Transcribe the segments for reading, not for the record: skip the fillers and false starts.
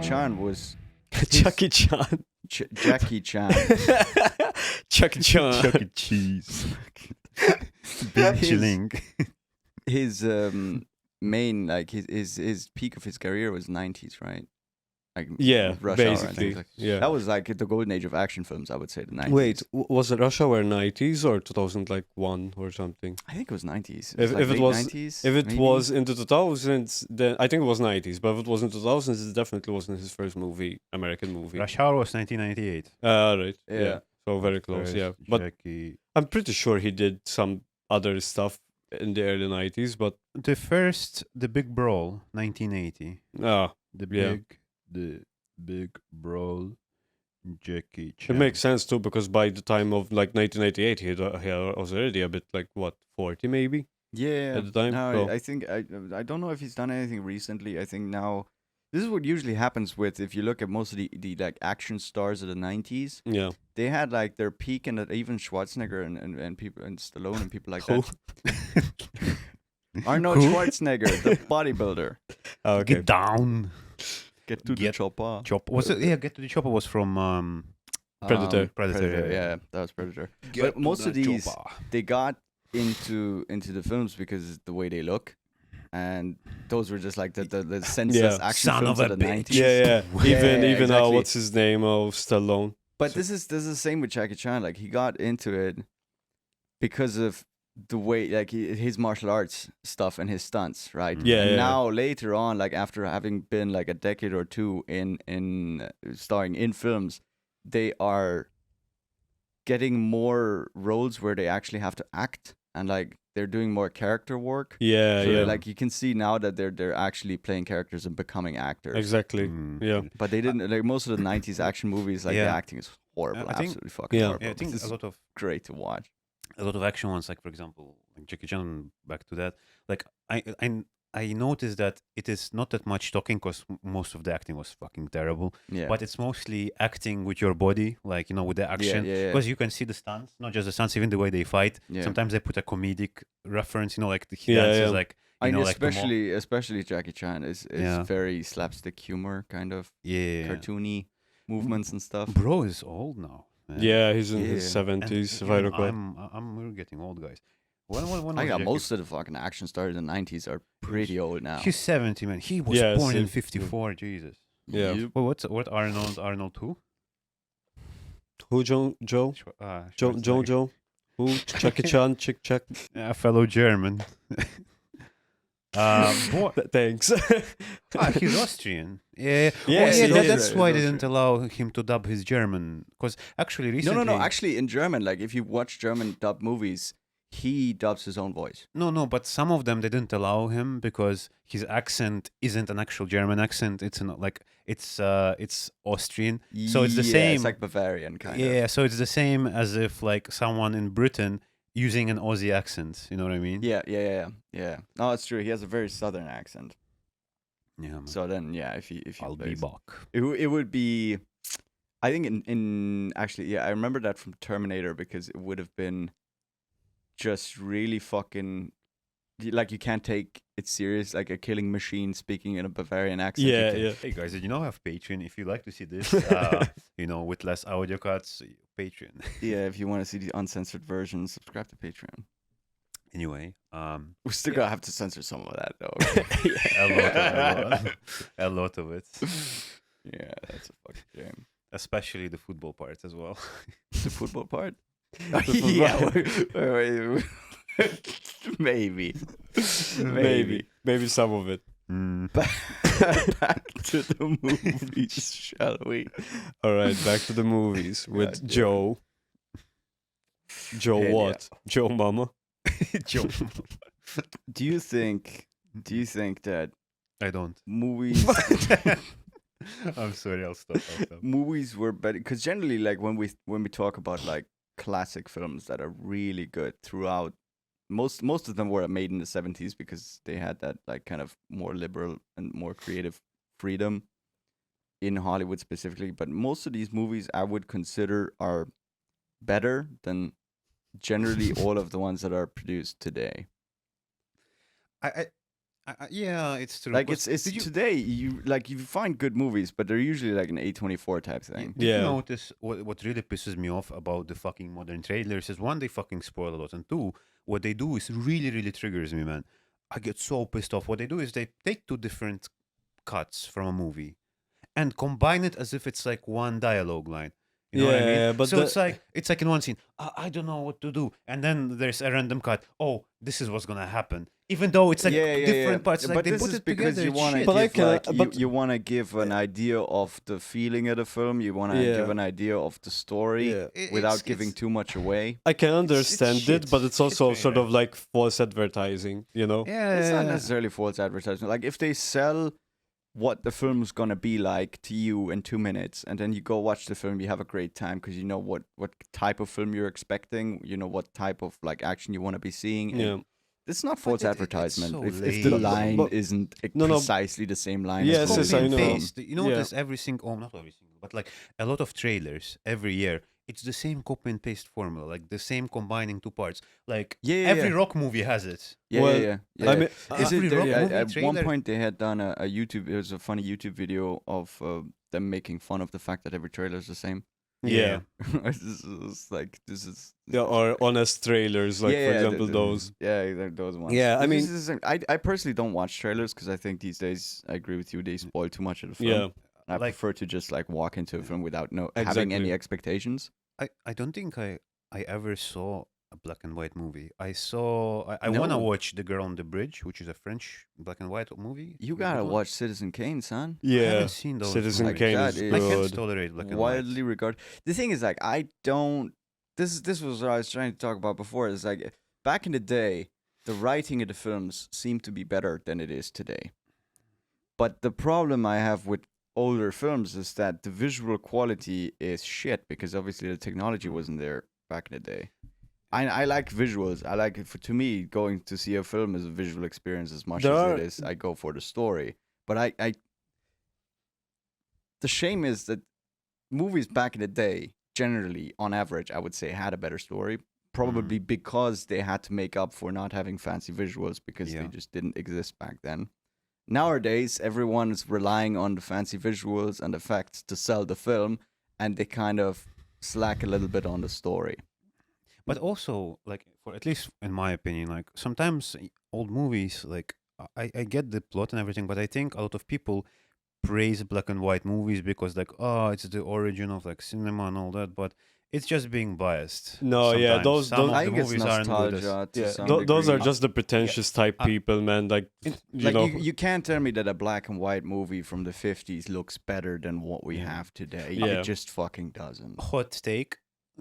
Chan was Chucky Chan. Jackie Chan. Chucky Chan. Chuck E. Cheese. Big chilling. His main, like his peak of his career was 90s, right? Like Yeah, Rush Hour and basically. things like Yeah. that was like the golden age of action films, I would say, the 90s. Wait, was it Rush Hour 90s or 2001 or something? I think it was 90s. If it late was- 90s, If it maybe? was in the 2000s, then I think it was 90s. But if it was in 2000s, it definitely wasn't his first movie, American movie. Rush Hour was 1998. Right. Yeah. Yeah. So very close. First Yeah. But Jackie. I'm pretty sure he did some other stuff in the early 90s. But The Big Brawl, 1980. Yeah. The Big Brawl, Jackie Chan. it makes sense too, because by the time of like 1988, he was already a bit like, what, 40 maybe? Yeah. at the time, No, so- I think I don't know if he's done anything recently. I think now this is what usually happens with, if you look at most of the like action stars of the 90s, Yeah. they had like their peak, and even Schwarzenegger and people and Stallone and people like Who? that. Arnold Who? Schwarzenegger, the bodybuilder. Okay. Get down. Get to the Get- chopper. Chopper. Was it? Yeah, Get to the Chopper was from Predator. Predator, yeah. Yeah, that was Predator. But most of these, Chopper. they got into the films because the way they look, and those were just like the senseless Yeah. action Son films of of a the bitch. 90s. Yeah. Even exactly. what's his name? Oh, Stallone. But this is the same with Jackie Chan. Like, he got into it because of the way, like, his martial arts stuff and his stunts, right? Yeah, And yeah. now later on, like after having been like a decade or two in starring in films, they are getting more roles where they actually have to act, and like they're doing more character work. Yeah. So, Yeah. like, you can see now that they're actually playing characters and becoming actors. Exactly. Mm. Yeah. But they didn't, like, most of the 90s action movies, like, the Yeah. acting is horrible. I think- Absolutely fucking Yeah. horrible. Yeah, I think This a is lot of great to watch. action ones, like for example, like Jackie Chan. Back to that, like I noticed that it is not that much talking because most of the acting was fucking terrible. Yeah. But it's mostly acting with your body, like with the action, yeah. because you can see the stunts, not just the stunts, even the way they fight. Yeah. Sometimes they put a comedic reference, like he Yeah, dances yeah. like I mean, like the mo- especially Jackie Chan is Yeah. very slapstick humor, kind of yeah. cartoony movements and stuff. Bro is old now. man. Yeah. He's in Yeah. his And 70s, if I even recall. we're getting old, guys. When I was got Jackie- most of the fucking action stars in the 90s are pretty old now. He's 70, man. He was Yeah, born in same. 54. Jesus. Yeah. Yep. Well, what Arnold who? Who, Joe? Joe? Schwarzenegger. Joe? Who? Chucky Chan? Chuck? A fellow German. Thanks. He's Austrian. Yeah, Yeah, yeah. he That's is. why He's they didn't allow him to dub his German. Because actually, recently, No. Actually, in German, like, if you watch German dub movies, he dubs his own voice. no. But some of them they didn't allow him because his accent isn't an actual German accent. It's it's Austrian. So it's the Yeah, same. It's like Bavarian, kind of. Yeah, so it's the same as if like someone in Britain using an Aussie accent. You know what I mean? Yeah. No, it's true. He has a very southern accent. Yeah. Man. So then, yeah, if you I'll be plays- back. it would be, I think in actually, yeah, I remember that from Terminator, because it would have been just really fucking, like, you can't take it serious, like a killing machine speaking in a Bavarian accent. You Yeah, can- yeah. Hey guys, did you know I have Patreon? If you like to see this, with less audio cuts, Patreon. Yeah, if you want to see the uncensored version, subscribe to Patreon. Anyway, We're still gonna have to censor some of that, though. a lot of it, Yeah, that's a fucking shame. especially the football part as well. The football part? football Yeah, part. maybe. Maybe some of it. Back to the movies, shall we? All right, back to the movies with God damn. Joe. Joe Hell yeah. what? Joe Mama? Joe. Do you think that I don't. movies I'm sorry. I'll stop. movies were better? Because generally, like, when we talk about like classic films that are really good throughout, most of them were made in the 70s because they had that like kind of more liberal and more creative freedom in Hollywood specifically. But most of these movies I would consider are better than generally all of the ones that are produced today. Yeah, it's true. Like 'Cause it's did you today you find good movies, but they're usually like an A24 type thing. did you Yeah. notice what really pisses me off about the fucking modern trailers is one, they fucking spoil a lot, and two, what they do is really really triggers me, man. I get so pissed off. What they do is they take two different cuts from a movie and combine it as if it's like one dialogue line. You know what I mean? Yeah, but So it's like in one scene, I don't know what to do, and then there's a random cut. Oh, this is what's gonna happen. Even though it's like different parts, like but they this put is it because together. you it's want to shit. But I give can- like but- you want to give an idea of the feeling of the film. You want to Yeah. give an idea of the story Yeah. without It's- giving it's- too much away. I can understand shit. it, but it's Shit also sort of trailer. like false advertising, you know? Yeah, It's not necessarily false advertisement. Like if they sell what the film's gonna be like to you in 2 minutes, and then you go watch the film, you have a great time because you know what type of film you're expecting. You know what type of like action you want to be seeing. and Yeah. It's not false it's advertisement so if the lame. line But- isn't No, no. precisely the same line. Yes, as yes, the I movie know. film. Paste. You notice every single, not every single, but like a lot of trailers every year. It's the same copy and paste formula, like the same combining two parts. Like Yeah, every yeah. rock movie has it. Yeah, Well, yeah, yeah. I mean, Is every it there- rock movie at one trailer- point they had done a YouTube? It was a funny YouTube video of them making fun of the fact that every trailer is the same. yeah. It's like this is Yeah, or honest trailers, like for example, the- those. Yeah, those ones. Yeah, I This mean- is the same. I personally don't watch trailers because I think these days I agree with you. They spoil too much of the film. Yeah. I Like- prefer to just like walk into a film without having Exactly. any expectations. I don't think I ever saw a black and white movie. I want to No. watch The Girl on the Bridge, which is a French black and white movie. You Good gotta one. watch Citizen Kane, son. I Yeah. haven't seen those. Citizen movies. Kane that is is- I can't good. tolerate black and Widely white. regarded. The thing is, like, I don't. This was what I was trying to talk about before. Is like back in the day, the writing of the films seemed to be better than it is today. But the problem I have with older films is that the visual quality is shit because obviously the technology wasn't there back in the day. I like visuals. I like it. To me, going to see a film is a visual experience as much There as are- it is. I go for the story. But I the shame is that movies back in the day, generally, on average, I would say had a better story. Probably because they had to make up for not having fancy visuals because they Yeah. just didn't exist back then. Nowadays, everyone is relying on the fancy visuals and effects to sell the film, and they kind of slack a little bit on the story. But also, like, for at least in my opinion, like sometimes old movies, like I get the plot and everything, but I think a lot of people praise black and white movies because like, oh, it's the origin of like cinema and all that, but it's just being biased. No, yeah, sometimes. those- Some those- of I the think it's movies aren't good. nostalgia to Yeah, some those are degree. just the pretentious type people, man. Like, you Like know, you can't tell me that a black and white movie from the 50s looks better than what we have today. Yeah. It just fucking doesn't. Hot take: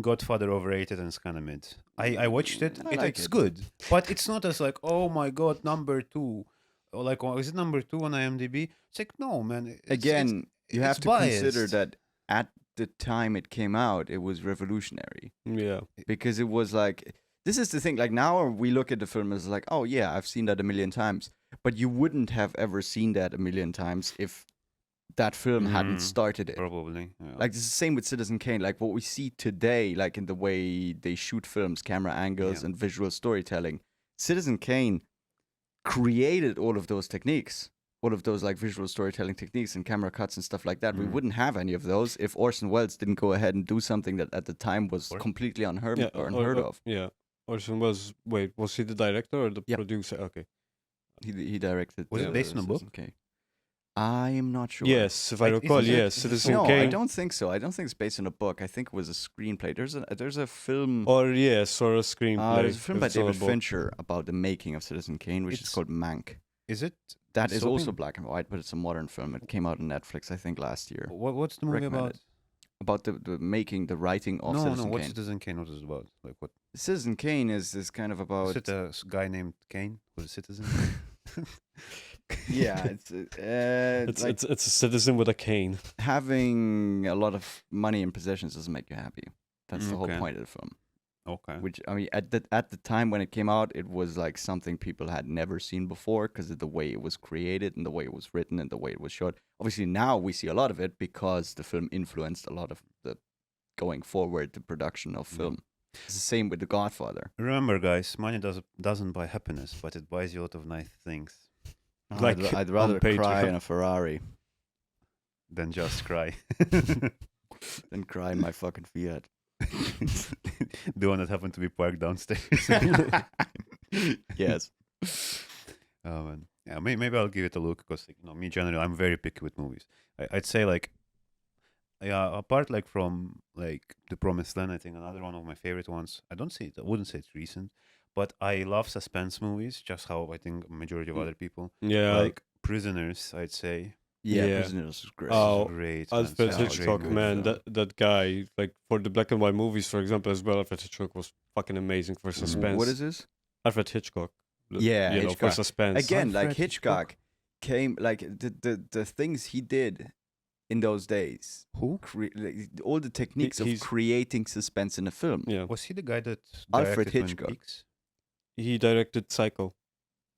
Godfather overrated and it's kind of mid. I watched it. I like It's it. good, but it's not as like, oh my god, number 2, or like, oh, is it number 2 on IMDb? It's like, no, man. Again, you have it's to consider biased. that at the time it came out, it was revolutionary yeah, because it was like this is the thing. Like now we look at the film as like, oh yeah, I've seen that a million times, but you wouldn't have ever seen that a million times if that film hadn't started it. probably. Yeah. Like it's the same with Citizen Kane. Like what we see today, like in the way they shoot films, camera angles, Yeah. and visual storytelling. Citizen Kane created all of those techniques, all of those like visual storytelling techniques and camera cuts and stuff like that. We wouldn't have any of those if Orson Welles didn't go ahead and do something that at the time was Or- completely unheard yeah, or unheard of. Yeah, Orson was. Wait, was he the director or the Yep. producer? Okay. He directed. Was it based on a book? Citizen Kane. I am not sure. Yes, if I Like, recall, isn't it- yes, is it Citizen No, Kane. I don't think so. I don't think it's based on a book. I think it was a screenplay. There's a film. Or yes, or a screenplay. There's a film if by it's not a David book. Fincher about the making of Citizen Kane, which is It's- called Mank. Is it? That is so also big? black and white, but it's a modern film. It came out on Netflix, I think, last year. What's the movie Recommend about? it. About the making, the writing of No, Citizen what's Kane. Citizen Kane? What is it about? Like what? Citizen Kane is kind of Is about it a guy named Kane who's a citizen? yeah, It's like it's a citizen with a cane. having a lot of money and possessions doesn't make you happy. That's the whole Okay. point of the film. Okay. Which I mean, at the time when it came out, it was like something people had never seen before because of the way it was created and the way it was written and the way it was shot. Obviously, now we see a lot of it because the film influenced a lot of the going forward the production of film. It's the same with The Godfather. Remember, guys, money doesn't buy happiness, but it buys you a lot of nice things. like I'd rather on cry Patreon. in a Ferrari Then just cry. than cry in my fucking Fiat. The one that happened to be parked downstairs. Yes. Oh man, yeah. Maybe I'll give it a look because me generally, I'm very picky with movies. I'd say like, yeah, apart like from like The Promised Land, I think another one of my favorite ones. I wouldn't say it's recent, but I love suspense movies. Just how I think majority of other people Yeah. like Prisoners. I'd say Yeah, Yeah. Prisoners is great. Oh, great. man. Alfred Such a Hitchcock, great man, movie. that guy, like for the black and white movies, for example, as well, Alfred Hitchcock was fucking amazing for suspense. What is this? Alfred Hitchcock? Yeah, for Hitchcock. suspense. Again, like Alfred Hitchcock came like the things he did in those days. Who Like, all the techniques of he's- creating suspense in a film. Yeah, was he? The guy that Alfred directed Twin Hitchcock. Peaks? he directed Psycho.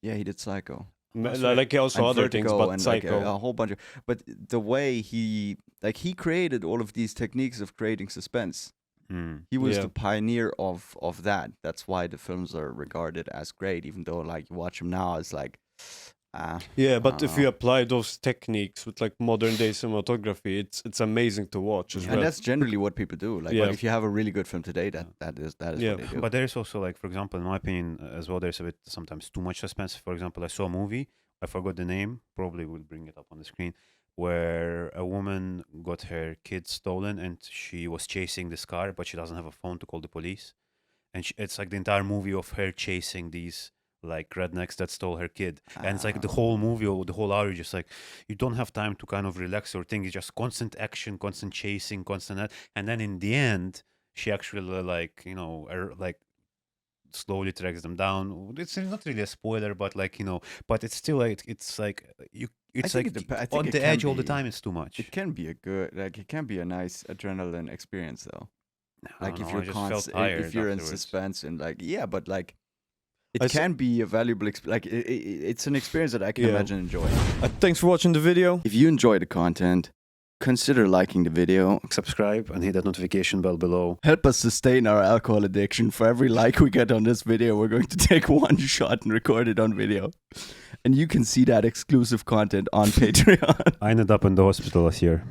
Yeah, he did Psycho. Like also And other things, Vertigo but and Psycho. like a whole bunch of. But the way he created all of these techniques of creating suspense. He was Yeah. the pioneer of that. That's why the films are regarded as great, even though like you watch them now, it's like, Yeah, but if don't you know. apply those techniques with like modern day cinematography, it's amazing to watch as and well. that's generally what people do. Like, Yeah. if you have a really good film today, that is Yeah. what they do. But there is also like, for example, in my opinion, as well, there's a bit sometimes too much suspense. For example, I saw a movie. I forgot the name. Probably will bring it up on the screen. Where a woman got her kid stolen and she was chasing this car, but she doesn't have a phone to call the police. And it's like the entire movie of her chasing these like rednecks that stole her kid. And it's like the whole movie or the whole hour, you're just like, you don't have time to kind of relax or think. It's just constant action, constant chasing, constant that. And then in the end, she actually like, like slowly tracks them down. It's not really a spoiler, but like, but it's still like, it's like, it's think like it I think on it the can edge all the be- time. It's too much. It can be it can be a nice adrenaline experience though. I Like don't if know, you're I just felt if tired you're in afterwards. suspense and like but like it I s- can be a valuable it's an experience that I can Yeah. imagine enjoying. Thanks for watching the video. If you enjoy the content, consider liking the video. Subscribe and hit that notification bell below. Help us sustain our alcohol addiction. For every like we get on this video, we're going to take one shot and record it on video. And you can see that exclusive content on Patreon. I ended up in the hospital last year.